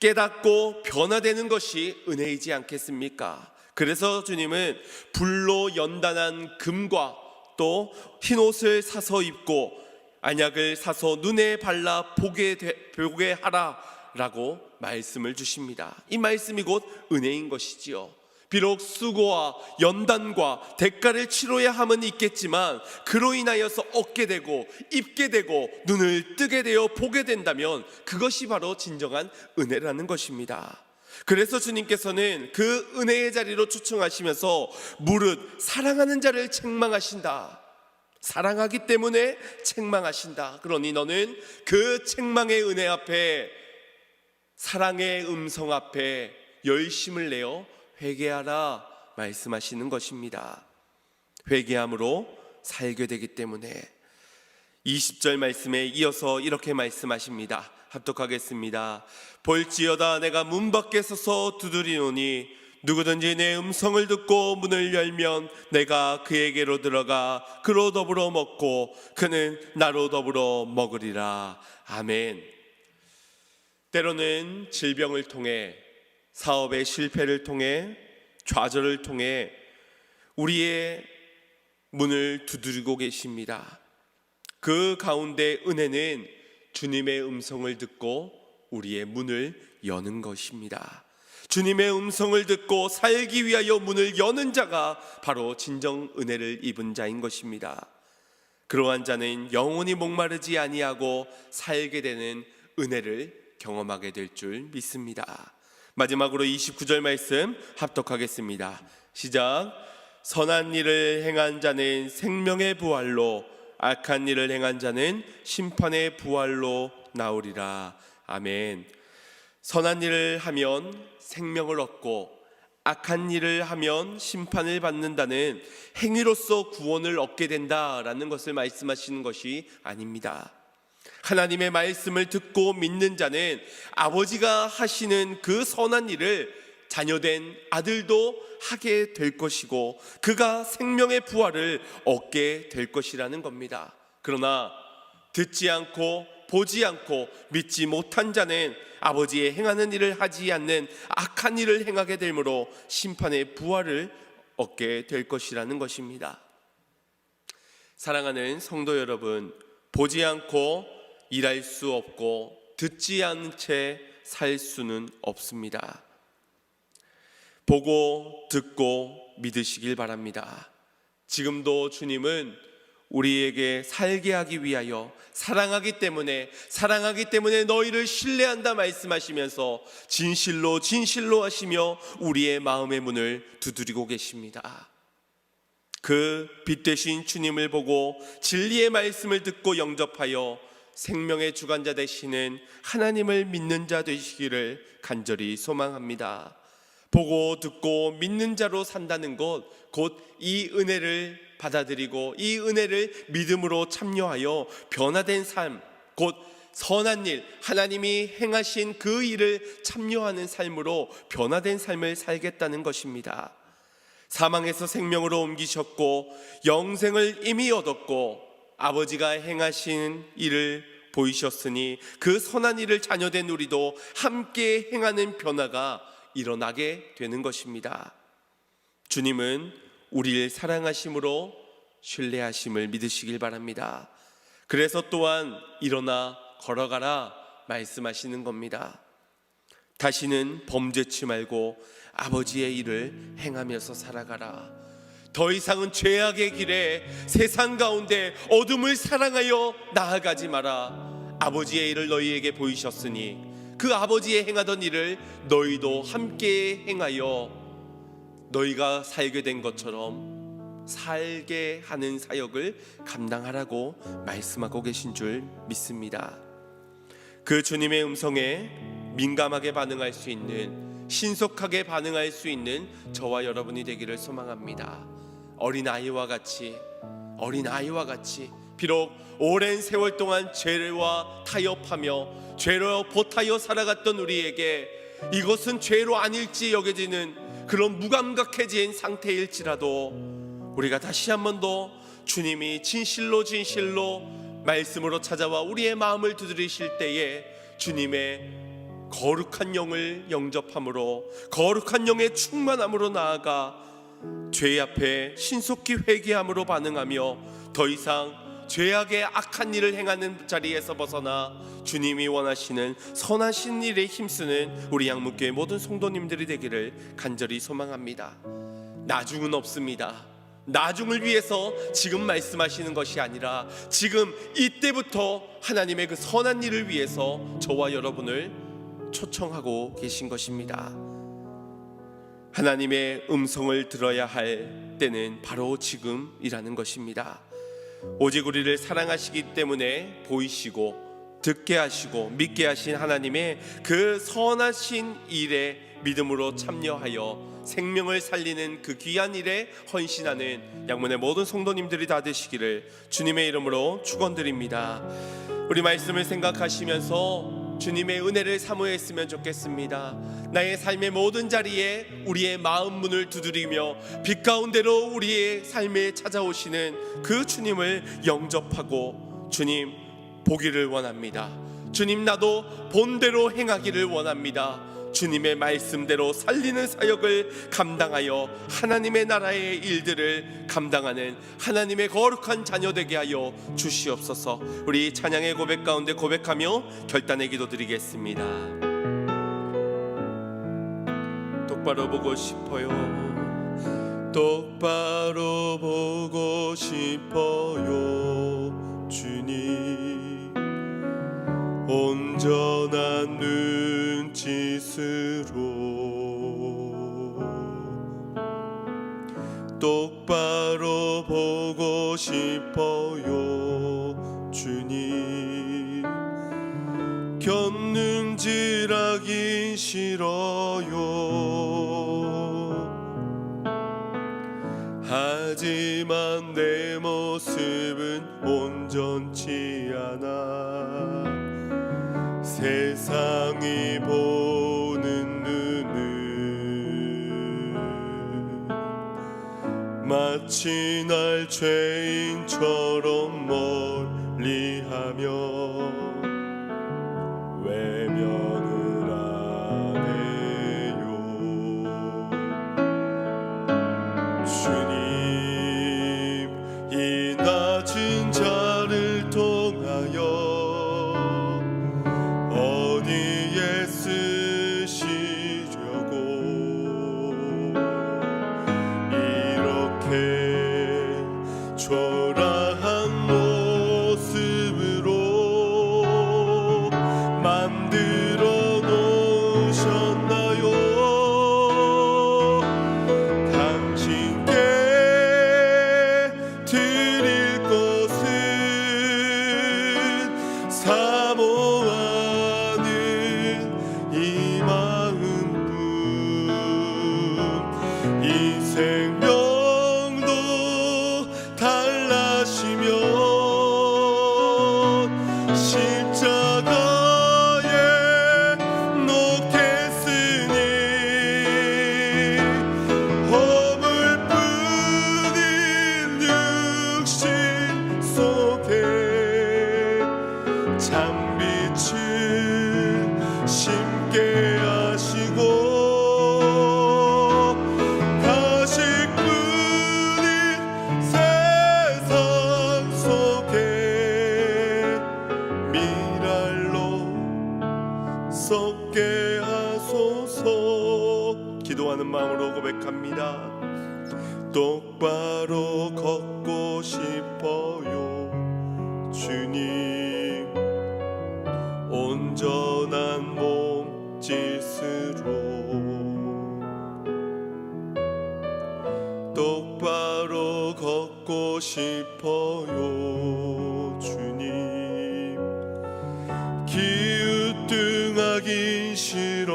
깨닫고 변화되는 것이 은혜이지 않겠습니까? 그래서 주님은 불로 연단한 금과 또 흰옷을 사서 입고 안약을 사서 눈에 발라 보게 하라 라고 말씀을 주십니다. 이 말씀이 곧 은혜인 것이지요. 비록 수고와 연단과 대가를 치러야 함은 있겠지만 그로 인하여서 얻게 되고 입게 되고 눈을 뜨게 되어 보게 된다면 그것이 바로 진정한 은혜라는 것입니다. 그래서 주님께서는 그 은혜의 자리로 초청하시면서 무릇 사랑하는 자를 책망하신다. 사랑하기 때문에 책망하신다. 그러니 너는 그 책망의 은혜 앞에, 사랑의 음성 앞에 열심을 내어 회개하라 말씀하시는 것입니다. 회개함으로 살게 되기 때문에 20절 말씀에 이어서 이렇게 말씀하십니다. 합독하겠습니다. 볼지어다 내가 문 밖에 서서 두드리노니 누구든지 내 음성을 듣고 문을 열면 내가 그에게로 들어가 그로 더불어 먹고 그는 나로 더불어 먹으리라. 아멘. 때로는 질병을 통해, 사업의 실패를 통해, 좌절을 통해 우리의 문을 두드리고 계십니다. 그 가운데 은혜는 주님의 음성을 듣고 우리의 문을 여는 것입니다. 주님의 음성을 듣고 살기 위하여 문을 여는 자가 바로 진정 은혜를 입은 자인 것입니다. 그러한 자는 영원히 목마르지 아니하고 살게 되는 은혜를 경험하게 될 줄 믿습니다. 마지막으로 29절 말씀 합독하겠습니다. 시작. 선한 일을 행한 자는 생명의 부활로, 악한 일을 행한 자는 심판의 부활로 나오리라. 아멘. 선한 일을 하면 생명을 얻고 악한 일을 하면 심판을 받는다는 행위로서 구원을 얻게 된다라는 것을 말씀하시는 것이 아닙니다. 하나님의 말씀을 듣고 믿는 자는 아버지가 하시는 그 선한 일을 자녀된 아들도 하게 될 것이고 그가 생명의 부활을 얻게 될 것이라는 겁니다. 그러나 듣지 않고 보지 않고 믿지 못한 자는 아버지의 행하는 일을 하지 않는 악한 일을 행하게 되므로 심판의 부활을 얻게 될 것이라는 것입니다. 사랑하는 성도 여러분, 보지 않고 일할 수 없고 듣지 않은 채 살 수는 없습니다. 보고 듣고 믿으시길 바랍니다. 지금도 주님은 우리에게 살게 하기 위하여 사랑하기 때문에 너희를 신뢰한다 말씀하시면서 진실로 하시며 우리의 마음의 문을 두드리고 계십니다. 그 빛 되신 주님을 보고 진리의 말씀을 듣고 영접하여 생명의 주관자 되시는 하나님을 믿는 자 되시기를 간절히 소망합니다. 보고 듣고 믿는 자로 산다는 것, 곧 이 은혜를 받아들이고 이 은혜를 믿음으로 참여하여 변화된 삶, 곧 선한 일, 하나님이 행하신 그 일을 참여하는 삶으로 변화된 삶을 살겠다는 것입니다. 사망에서 생명으로 옮기셨고 영생을 이미 얻었고 아버지가 행하신 일을 보이셨으니 그 선한 일을 자녀된 우리도 함께 행하는 변화가 일어나게 되는 것입니다. 주님은 우리를 사랑하심으로 신뢰하심을 믿으시길 바랍니다. 그래서 또한 일어나 걸어가라 말씀하시는 겁니다. 다시는 범죄치 말고 아버지의 일을 행하면서 살아가라. 더 이상은 죄악의 길에 세상 가운데 어둠을 사랑하여 나아가지 마라. 아버지의 일을 너희에게 보이셨으니 그 아버지의 행하던 일을 너희도 함께 행하여 너희가 살게 된 것처럼 살게 하는 사역을 감당하라고 말씀하고 계신 줄 믿습니다. 그 주님의 음성에 민감하게 반응할 수 있는, 신속하게 반응할 수 있는 저와 여러분이 되기를 소망합니다. 어린아이와 같이 비록 오랜 세월 동안 죄와 타협하며 죄로 보타여 살아갔던 우리에게 이것은 죄로 아닐지 여겨지는 그런 무감각해진 상태일지라도 우리가 다시 한 번 더 주님이 진실로 말씀으로 찾아와 우리의 마음을 두드리실 때에 주님의 거룩한 영을 영접함으로, 거룩한 영의 충만함으로 나아가 죄 앞에 신속히 회개함으로 반응하며 더 이상 죄악의 악한 일을 행하는 자리에서 벗어나 주님이 원하시는 선하신 일에 힘쓰는 우리 양문교회 모든 성도님들이 되기를 간절히 소망합니다. 나중은 없습니다. 나중을 위해서 지금 말씀하시는 것이 아니라 지금 이때부터 하나님의 그 선한 일을 위해서 저와 여러분을 초청하고 계신 것입니다. 하나님의 음성을 들어야 할 때는 바로 지금이라는 것입니다. 오직 우리를 사랑하시기 때문에 보이시고 듣게 하시고 믿게 하신 하나님의 그 선하신 일에 믿음으로 참여하여 생명을 살리는 그 귀한 일에 헌신하는 양문의 모든 성도님들이 다 되시기를 주님의 이름으로 축원드립니다. 우리 말씀을 생각하시면서 주님의 은혜를 사모했으면 좋겠습니다. 나의 삶의 모든 자리에 우리의 마음 문을 두드리며 빛 가운데로 우리의 삶에 찾아오시는 그 주님을 영접하고 주님 보기를 원합니다. 주님 나도 본대로 행하기를 원합니다. 주님의 말씀대로 살리는 사역을 감당하여 하나님의 나라의 일들을 감당하는 하나님의 거룩한 자녀 되게 하여 주시옵소서. 우리 찬양의 고백 가운데 고백하며 결단의 기도 드리겠습니다. 똑바로 보고 싶어요. 똑바로 보고 싶어요. 주님 온전한 눈짓으로 똑바로 보고 싶어요. 주님 곁눈질하기 싫어요. 하지만 내 모습은 온전치 않아. 세상이 보는 눈은 마치 날 죄인처럼 멀리하며 외면을 안 해요. 주님 이 낮은 자를 통하여 어디에 쓰시려고 이렇게 초라한 모습으로 만들어 놓으셨나요? 당신께 드릴 것은 사모하는 이 마음뿐. 이 생명도 달라시면 십자가에 놓겠으니 허물뿐인 육신 속에 참빛을 심게 하시고 가식뿐인 세상 속에 미랄로 썩게 하소서. 하소서. 기도하는 마음으로 고백합니다. 똑바로 걷고 싶어요 주님, 온전한 몸짓으로. 똑바로 걷고 싶어요 주님, 기우뚱하긴 싫어요.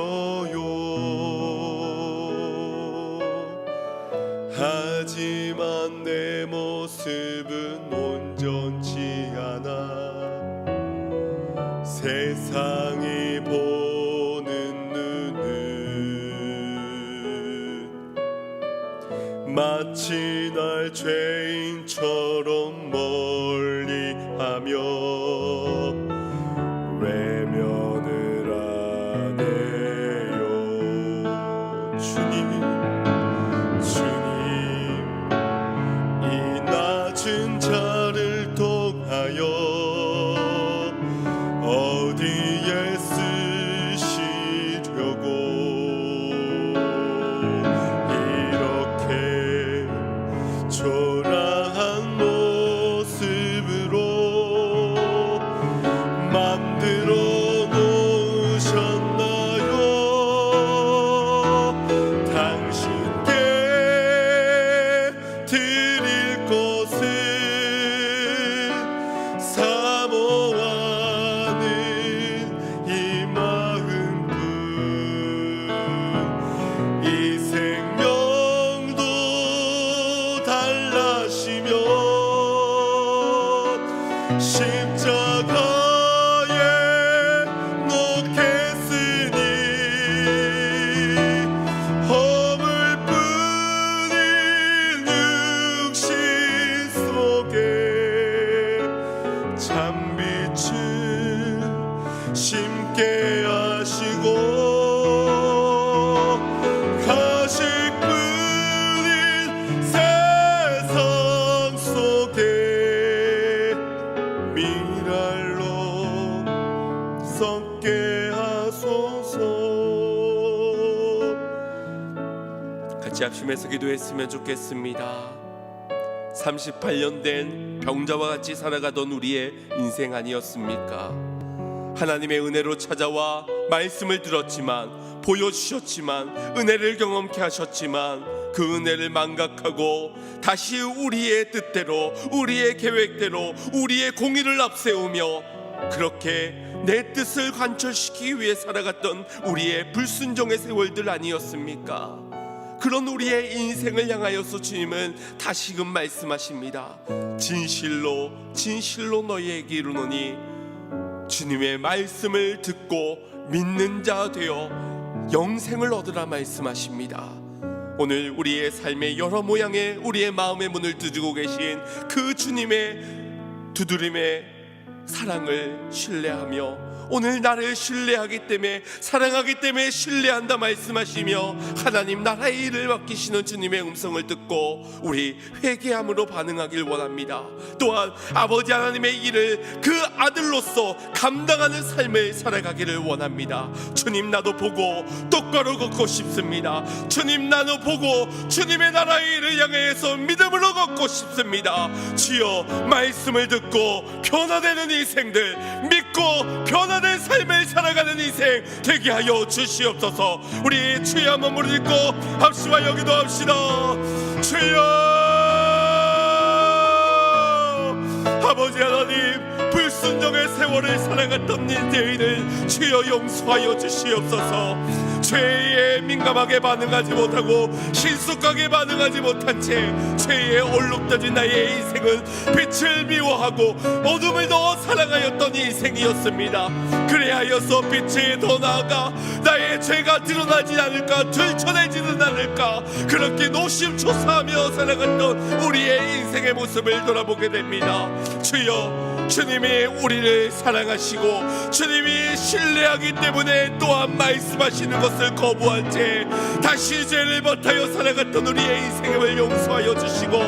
하지만 내 모습은 온전치 않아. 세상이 보는 눈은 마치 날 죄인처럼 멀리하며 외면을 하네요. 주님, 이 낮은 자를 통하여 어디에 쓰시려고 이렇게 초라한 모습으로 만들어 놓으셨나요? 당신께 드릴 것은 사모하는 이 마음뿐. 이 생명도 달라시면 십자가에 놓겠으니 허물 뿐인 육신 속에 참빛을 심게 하시고 가식뿐인 세상 속에 미랄로 썩게 하소서. 같이 합심해서 기도했으면 좋겠습니다. 38년 된 병자와 같이 살아가던 우리의 인생 아니었습니까? 하나님의 은혜로 찾아와 말씀을 들었지만, 보여주셨지만, 은혜를 경험케 하셨지만 그 은혜를 망각하고 다시 우리의 뜻대로, 우리의 계획대로, 우리의 공의를 앞세우며 그렇게 내 뜻을 관철시키기 위해 살아갔던 우리의 불순종의 세월들 아니었습니까? 그런 우리의 인생을 향하여서 주님은 다시금 말씀하십니다. 진실로 진실로 너희에게 이르노니 주님의 말씀을 듣고 믿는 자 되어 영생을 얻으라 말씀하십니다. 오늘 우리의 삶의 여러 모양의 우리의 마음의 문을 두드리고 계신 그 주님의 두드림의 사랑을 신뢰하며 오늘 나를 신뢰하기 때문에, 사랑하기 때문에 신뢰한다 말씀하시며 하나님 나라의 일을 맡기시는 주님의 음성을 듣고 우리 회개함으로 반응하길 원합니다. 또한 아버지 하나님의 일을 그 아들로서 감당하는 삶을 살아가기를 원합니다. 주님, 나도 보고 똑바로 걷고 싶습니다. 주님, 나도 보고 주님의 나라의 일을 향해서 믿음으로 걷고 싶습니다. 주여, 말씀을 듣고 변화되는 인생들, 믿고 변화되는 삶을 살아가는 인생 되게 하여 주시옵소서. 우리 주의 한번 무릎 꿇고 합시와 여기도 합시다. 주여, 아버지 하나님, 불순종의 세월을 살아갔던 인생을 주여 용서하여 주시옵소서. 죄에 민감하게 반응하지 못하고 신속하게 반응하지 못한 채 죄에 얼룩져진 나의 인생은 빛을 미워하고 어둠을 더 사랑하였던 인생이었습니다. 그래 하여서 빛에 더 나아가 나의 죄가 드러나지 않을까, 들춰내지는 않을까, 그렇게 노심초사하며 살아갔던 우리의 인생의 모습을 돌아보게 됩니다. 주여, 주님이 우리를 사랑하시고 주님이 신뢰하기 때문에 또한 말씀하시는 것을 거부한 채 다시 죄를 벗하여 살아갔던 우리의 인생을 용서하여 주시고,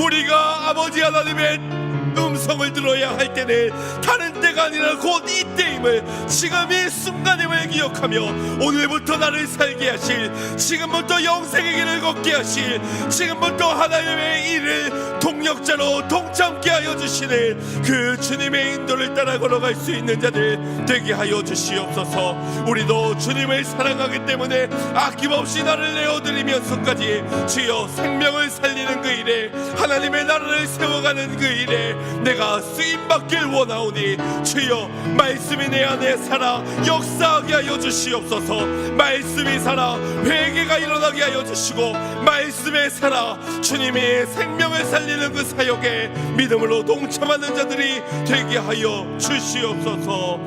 우리가 아버지 하나님의 음성을 들어야 할 때는 다른 때가 아니라 곧 이때에 하나님을 지금 이 순간임을 기억하며 오늘부터 나를 살게 하실, 지금부터 영생의 길을 걷게 하실, 지금부터 하나님의 일을 동력자로 동참케 하여 주시는 그 주님의 인도를 따라 걸어갈 수 있는 자들 되게 하여 주시옵소서. 우리도 주님을 사랑하기 때문에 아낌없이 나를 내어드리면서까지 주여 생명을 살리는 그 일에, 하나님의 나라를 세워가는 그 일에 내가 쓰임받길 원하오니 주여 말씀이 내 안에 살아 역사하게 하여 주시옵소서. 말씀이 살아 회개가 일어나게 하여 주시고, 말씀에 살아 주님의 생명을 살리는 그 사역에 믿음으로 동참하는 자들이 되게 하여 주시옵소서.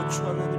주 하나님